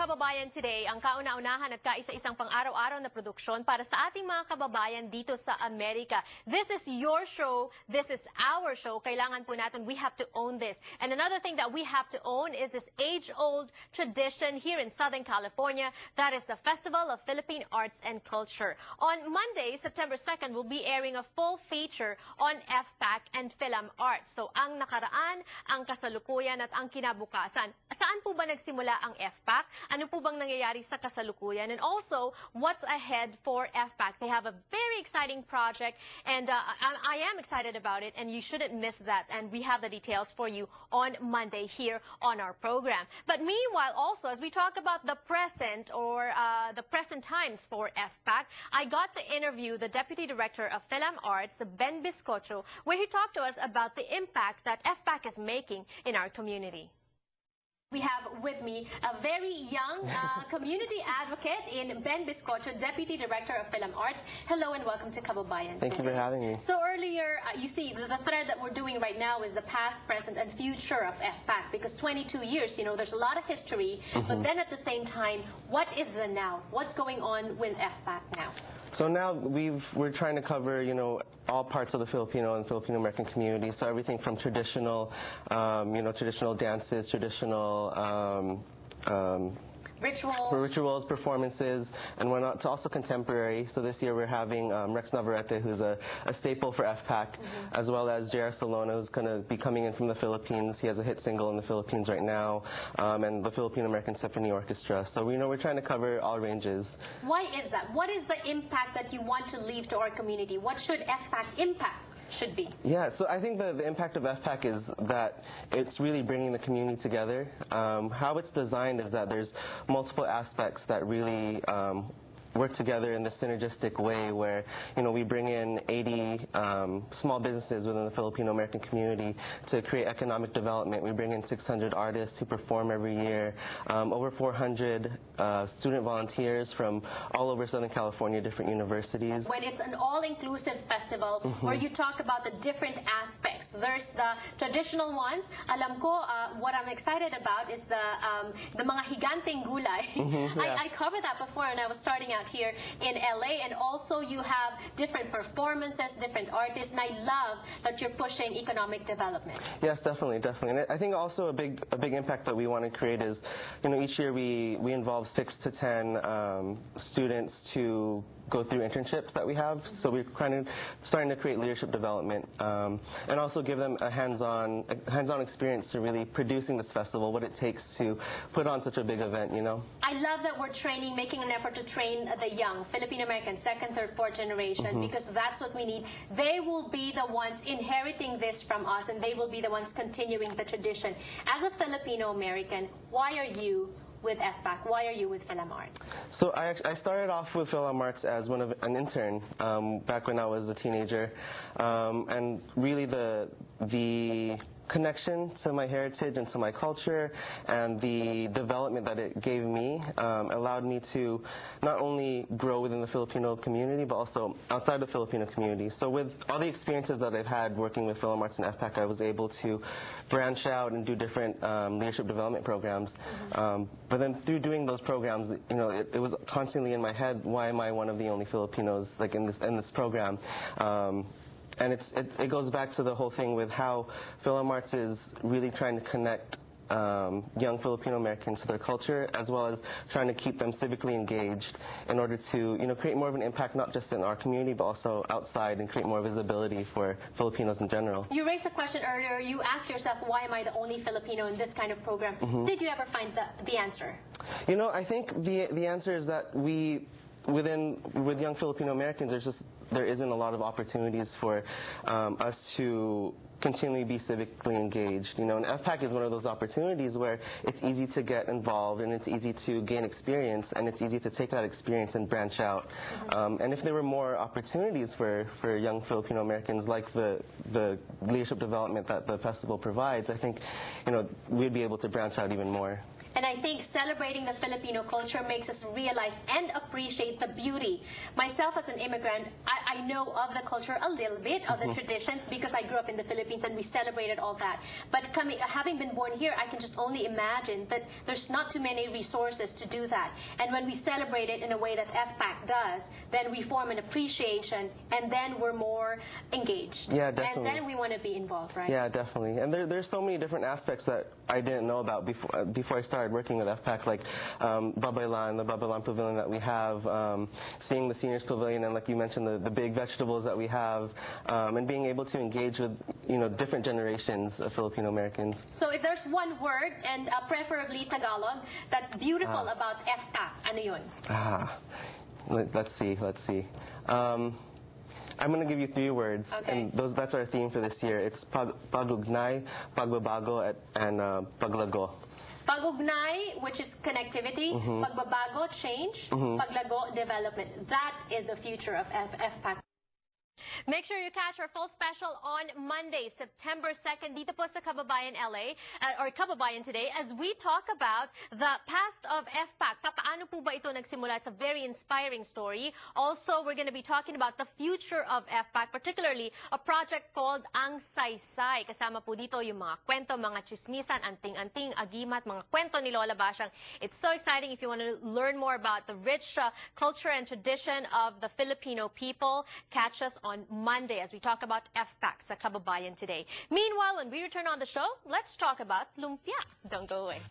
kababayan today, ang kauna-unahan at kaisa-isang pang-araw-araw na produksyon para sa ating mga kababayan dito sa Amerika. This is your show. This is our show. Kailangan po natin, we have to own this. And another thing that we have to own is this age-old tradition here in Southern California. That is the Festival of Philippine Arts and Culture. On Monday, September 2nd, we'll be airing a full feature on FPAC and FilAm Arts. So, ang nakaraan, ang kasalukuyan at ang kinabukasan. Saan po ba nagsimula ang FPAC? Ano po bang nangyayari sa kasalukuyan? And also, what's ahead for FPAC? They have a very exciting project, and I am excited about it, and you shouldn't miss that. And we have the details for you on Monday here on our program. But meanwhile, also, as we talk about the present or the present times for FPAC, I got to interview the Deputy Director of FilAm Arts, Ben Biscocho, where he talked to us about the impact that FPAC is making in our community. We have with me a very young community advocate in Ben Biscocho, Deputy Director of FilAm Arts. Hello and welcome to Kababayan. Thank you for having me. So earlier, you see, the thread that we're doing right now is the past, present, and future of FPAC, because 22 years, you know, there's a lot of history, but then at the same time, what is the now? What's going on with FPAC now? So now we're trying to cover, you know, all parts of the Filipino and Filipino American community. So everything from traditional, traditional dances, traditional rituals, performances, and whatnot, to also contemporary. So this year we're having Rex Navarrete, who's a staple for FPAC, as well as J.R. Solona, who's going to be coming in from the Philippines. He has a hit single in the Philippines right now, and the Filipino American Symphony Orchestra. So we're trying to cover all ranges. Why is that? What is the impact that you want to leave to our community? What should FPAC impact? Should be. Yeah, so I think the impact of FPAC is that it's really bringing the community together. How it's designed is that there's multiple aspects that really work together in this synergistic way where, you know, we bring in 80 small businesses within the Filipino American community to create economic development. We bring in 600 artists who perform every year, over 400 student volunteers from all over Southern California, different universities. When it's an all-inclusive festival where you talk about the different aspects, there's the traditional ones. Alam ko, what I'm excited about is the mga higanteng gulay. I covered that before when I was starting out here in LA, and also you have different performances, different artists, and I love that you're pushing economic development. Yes, definitely. And I think also a big impact that we want to create is, you know, each year we involve 6 to 10 students to go through internships that we have. So we're starting to create leadership development, and also give them a hands-on experience to really producing this festival, what it takes to put on such a big event, you know. I love that we're making an effort to train the young Filipino American, second, third, fourth generation, because that's what we need. They will be the ones inheriting this from us, and they will be the ones continuing the tradition. As a Filipino American, why are you with FPAC? Why are you with FilAm Arts? So I started off with FilAm Arts as an intern back when I was a teenager, and really the connection to my heritage and to my culture and the development that it gave me allowed me to not only grow within the Filipino community but also outside the Filipino community. So with all the experiences that I've had working with FilAm Arts and FPAC, I was able to branch out and do different leadership development programs. But then through doing those programs, you know, it was constantly in my head, why am I one of the only Filipinos like in this program? And it goes back to the whole thing with how FilAm Arts is really trying to connect young Filipino Americans to their culture, as well as trying to keep them civically engaged in order to, you know, create more of an impact not just in our community but also outside and create more visibility for Filipinos in general. You raised the question earlier. You asked yourself, why am I the only Filipino in this kind of program? Did you ever find the answer? You know, I think the answer is that with young Filipino Americans, there isn't a lot of opportunities for us to continually be civically engaged. You know, and FPAC is one of those opportunities where it's easy to get involved and it's easy to gain experience and it's easy to take that experience and branch out. And if there were more opportunities for young Filipino Americans, like the leadership development that the festival provides, I think, you know, we'd be able to branch out even more. And I think celebrating the Filipino culture makes us realize and appreciate the beauty. Myself as an immigrant, I know of the culture a little bit, of the traditions, because I grew up in the Philippines and we celebrated all that. But having been born here, I can just only imagine that there's not too many resources to do that. And when we celebrate it in a way that FPAC does, then we form an appreciation, and then we're more engaged. Yeah, definitely. And then we want to be involved, right? Yeah, definitely. And there's so many different aspects that I didn't know about before I started working with FPAC, like Kababayan, the Kababayan pavilion that we have, seeing the seniors pavilion, and like you mentioned, the big vegetables that we have, and being able to engage with different generations of Filipino Americans. So if there's one word, and preferably Tagalog, that's beautiful about FPAC, ano yun? Let's see. I'm going to give you 3 words, okay. and that's our theme for this year. It's pagugnay, pagbabago, and paglago. Pagugnay, which is connectivity, pagbabago, change, paglago, development. That is the future of FPAC. Make sure you catch our full special on Monday, September 2nd, dito po sa Kababayan LA, or Kababayan Today, as we talk about the past of FPAC. Paano po ba ito nagsimula? It's a very inspiring story. Also, we're going to be talking about the future of FPAC, particularly a project called Ang Saysay. Kasama po dito yung mga kwento, mga chismisan, anting-anting, agimat, mga kwento ni Lola Basyang. It's so exciting. If you want to learn more about the rich culture and tradition of the Filipino people, catch us on Monday as we talk about FPAC sa Kababayan Today. Meanwhile, when we return on the show, let's talk about lumpia. Don't go away.